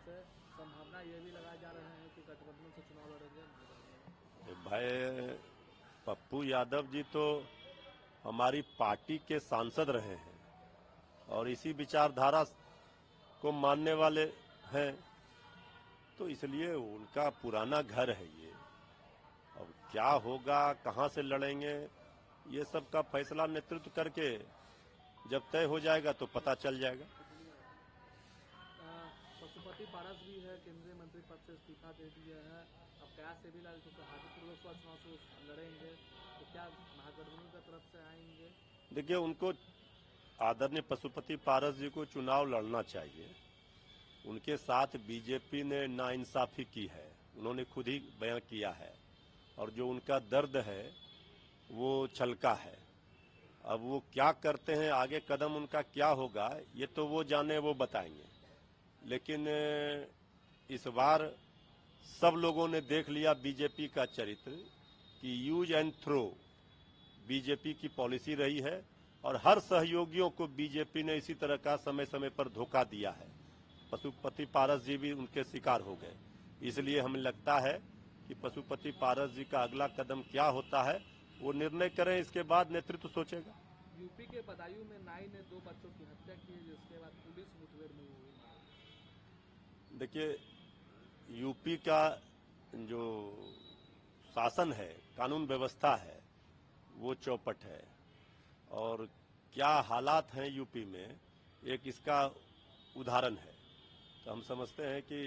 से संभावना ये भी लगाए जा रहे हैं कि गठबंधन से चुनाव लड़ेंगे। भाई पप्पू यादव जी तो हमारी पार्टी के सांसद रहे हैं और इसी विचारधारा को मानने वाले हैं, तो इसलिए उनका पुराना घर है ये। अब क्या होगा, कहां से लड़ेंगे, ये सब का फैसला नेतृत्व करके जब तय हो जाएगा तो पता चल जाएगा। पशुपति पारस भी है, केंद्रीय मंत्री पद से इस्तीफा दे दिया है। अब कैलाश सेबीलाल तो हाजीपुर लोकसभा चुनाव से लड़ेंगे, तो क्या महागठबंधन की तरफ से आएंगे? देखिए, उनको आदरणीय पशुपति पारस जी को चुनाव लड़ना चाहिए। उनके साथ बीजेपी ने नाइंसाफी की है, उन्होंने खुद ही बयान किया है, और जो उनका दर्द है वो छलका है। अब वो क्या करते हैं, आगे कदम उनका क्या होगा, ये तो वो जाने, वो बताएंगे। लेकिन इस बार सब लोगों ने देख लिया बीजेपी का चरित्र कि यूज एंड थ्रो बीजेपी की पॉलिसी रही है, और हर सहयोगियों को बीजेपी ने इसी तरह का समय समय पर धोखा दिया है। पशुपति पारस जी भी उनके शिकार हो गए। इसलिए हमें लगता है कि पशुपति पारस जी का अगला कदम क्या होता है वो निर्णय करें, इसके बाद नेतृत्व सोचेगा। यूपी के बदायूं में नाई ने 2 बच्चों की हत्या की, जिसके बाद पुलिस मुठभेड़ में हुई। देखिए, यूपी का जो शासन है, कानून व्यवस्था है, वो चौपट है। और क्या हालात हैं यूपी में, एक इसका उदाहरण है। तो हम समझते हैं कि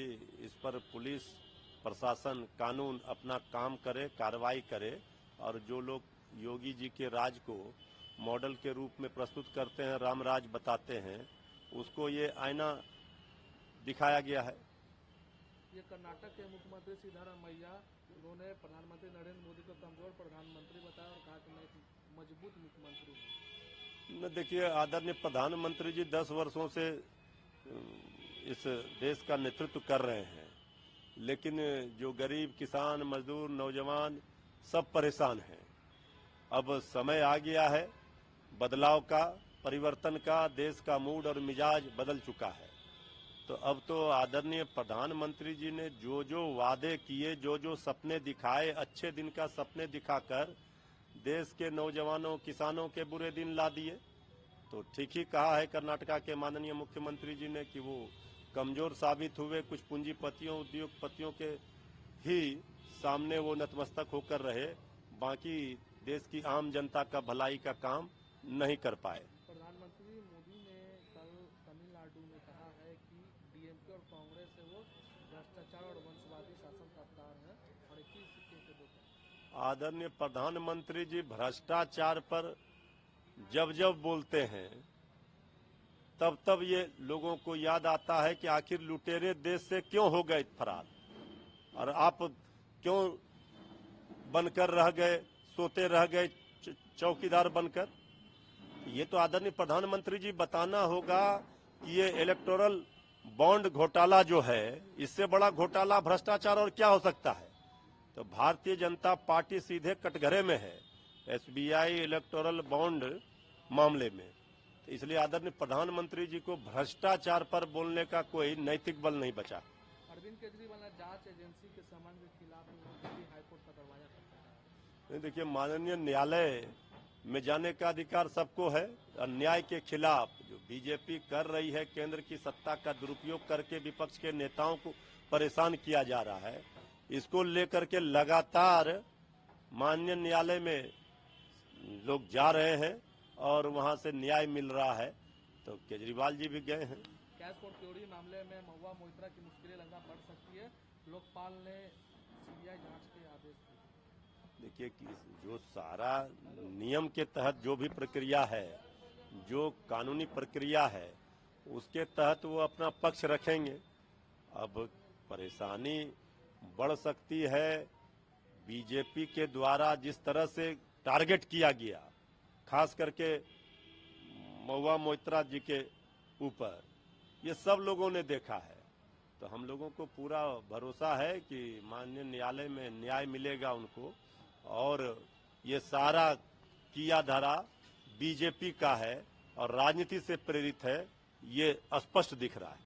इस पर पुलिस प्रशासन, कानून अपना काम करे, कार्रवाई करे, और जो लोग योगी जी के राज को मॉडल के रूप में प्रस्तुत करते हैं, राम राज बताते हैं, उसको ये आईना दिखाया गया है। ये कर्नाटक के मुख्यमंत्री सिद्धारमैया, उन्होंने प्रधानमंत्री नरेंद्र मोदी को कमजोर प्रधानमंत्री बताया और कहा कि मैं एक मजबूत मुख्यमंत्री हूँ। न देखिए, आदरणीय प्रधानमंत्री जी 10 वर्षों से इस देश का नेतृत्व कर रहे हैं, लेकिन जो गरीब, किसान, मजदूर, नौजवान सब परेशान हैं। अब समय आ गया है बदलाव का, परिवर्तन का। देश का मूड और मिजाज बदल चुका है। तो अब तो आदरणीय प्रधानमंत्री जी ने जो जो वादे किए, जो जो सपने दिखाए, अच्छे दिन का सपने दिखाकर देश के नौजवानों, किसानों के बुरे दिन ला दिए। तो ठीक ही कहा है कर्नाटका के माननीय मुख्यमंत्री जी ने कि वो कमजोर साबित हुए। कुछ पूंजीपतियों, उद्योगपतियों के ही सामने वो नतमस्तक होकर रहे, बाकी देश की आम जनता का भलाई का काम नहीं कर पाए। प्रधानमंत्री मोदी ने कल तमिलनाडु में कहा है कि डीएमके और कांग्रेस से वो भ्रष्टाचार और वंशवादी शासन का अवतार है, और 21 सिक्के के 2 पलड़े। आदरणीय प्रधानमंत्री जी भ्रष्टाचार पर जब जब बोलते हैं, तब तब ये लोगों को याद आता है कि आखिर लुटेरे देश से क्यों हो गए फरार, और आप क्यों बनकर रह गए, सोते रह गए चौकीदार बनकर। ये तो आदरणीय प्रधानमंत्री जी बताना होगा कि ये इलेक्टोरल बॉन्ड घोटाला जो है, इससे बड़ा घोटाला भ्रष्टाचार और क्या हो सकता है। तो भारतीय जनता पार्टी सीधे कटघरे में है एसबीआई इलेक्टोरल बॉन्ड मामले में। तो इसलिए आदरणीय प्रधानमंत्री जी को भ्रष्टाचार पर बोलने का कोई नैतिक बल नहीं बचा। अरविंद केजरीवाल ने जांच एजेंसी के समन के खिलाफ दिल्ली हाईकोर्ट का दरवाजा खटखटाया। देखिए, माननीय न्यायालय में जाने का अधिकार सबको है। अन्याय के खिलाफ जो बीजेपी कर रही है, केंद्र की सत्ता का दुरुपयोग करके विपक्ष के नेताओं को परेशान किया जा रहा है, इसको लेकर के लगातार माननीय न्यायालय में लोग जा रहे हैं और वहां से न्याय मिल रहा है। तो केजरीवाल जी भी गए हैं। कैश पोर्ट चोरी मामले में महुआ मोइत्रा की मुश्किलें लगना बढ़ सकती है, लोकपाल ने सीबीआई जांच के आदेश दिए। देखिए कि जो सारा नियम के तहत जो भी प्रक्रिया है, जो कानूनी प्रक्रिया है, उसके तहत वो अपना पक्ष रखेंगे। अब परेशानी बढ़ सकती है बीजेपी के द्वारा जिस तरह से टारगेट किया गया, खास करके महुआ मोइत्रा जी के ऊपर, ये सब लोगों ने देखा है। तो हम लोगों को पूरा भरोसा है कि माननीय न्यायालय में न्याय मिलेगा उनको, और ये सारा किया धरा बीजेपी का है और राजनीति से प्रेरित है, ये स्पष्ट दिख रहा है।